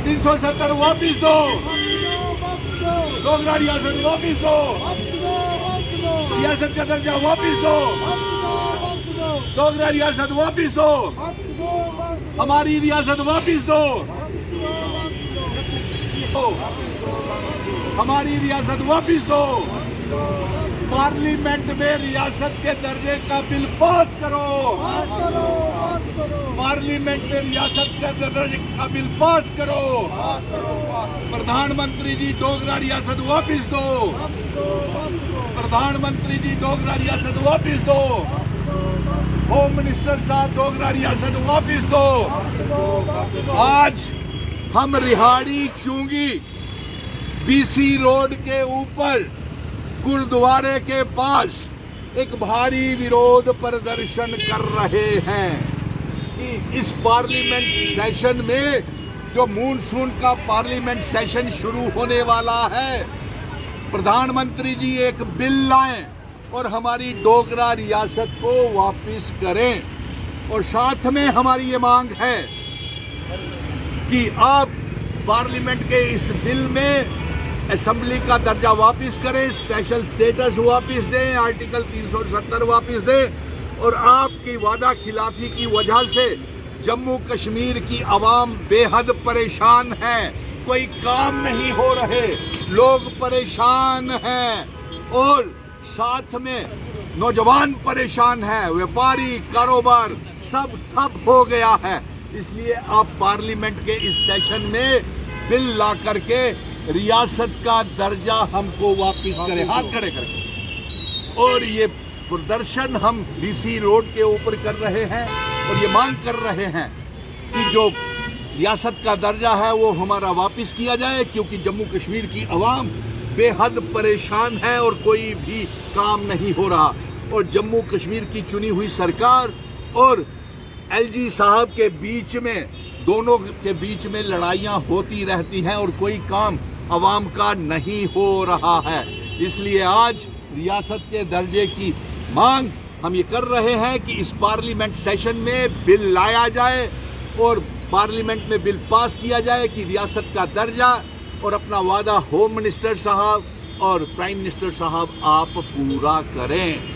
370 वापिस दो, डोगरा रियासत वापिस दो, रियासत का दर्जा वापिस दो, डोगरा रियासत वापिस दो, हमारी रियासत वापिस दो, हमारी रियासत वापिस दो। पार्लियामेंट में रियासत के दर्जे का बिल पास करो, पार्लियामेंट में रियासत के दर्जे का बिल पास करो। प्रधानमंत्री जी डोगरा रियासत वापिस दो, प्रधानमंत्री जी डोगरा रियासत वापिस दो, होम मिनिस्टर साहब डोगरा रियासत वापिस दो। आज हम रिहाड़ी चुंगी बीसी रोड के ऊपर गुरुद्वारे के पास एक भारी विरोध प्रदर्शन कर रहे हैं कि इस पार्लियामेंट सेशन में जो मूनसून का पार्लियामेंट सेशन शुरू होने वाला है, प्रधानमंत्री जी एक बिल लाएं और हमारी डोगरा रियासत को वापस करें। और साथ में हमारी ये मांग है कि आप पार्लियामेंट के इस बिल में असेंबली का दर्जा वापस करें, स्पेशल स्टेटस वापस दें, आर्टिकल 370 वापस दें। और आपकी वादा खिलाफी की वजह से जम्मू कश्मीर की आवाम बेहद परेशान है, कोई काम नहीं हो रहे, लोग परेशान हैं और साथ में नौजवान परेशान हैं, व्यापारी कारोबार सब ठप हो गया है। इसलिए आप पार्लियामेंट के इस सेशन में बिल ला करके रियासत का दर्जा हमको वापस करें, हाथ खड़े करके। और ये प्रदर्शन हम बीसी रोड के ऊपर कर रहे हैं और ये मांग कर रहे हैं कि जो रियासत का दर्जा है वो हमारा वापस किया जाए, क्योंकि जम्मू कश्मीर की आवाम बेहद परेशान है और कोई भी काम नहीं हो रहा। और जम्मू कश्मीर की चुनी हुई सरकार और एलजी साहब के बीच में, दोनों के बीच में लड़ाइयाँ होती रहती हैं और कोई काम आवाम का नहीं हो रहा है। इसलिए आज रियासत के दर्जे की मांग हम ये कर रहे हैं कि इस पार्लियामेंट सेशन में बिल लाया जाए और पार्लियामेंट में बिल पास किया जाए कि रियासत का दर्जा और अपना वादा होम मिनिस्टर साहब और प्राइम मिनिस्टर साहब आप पूरा करें।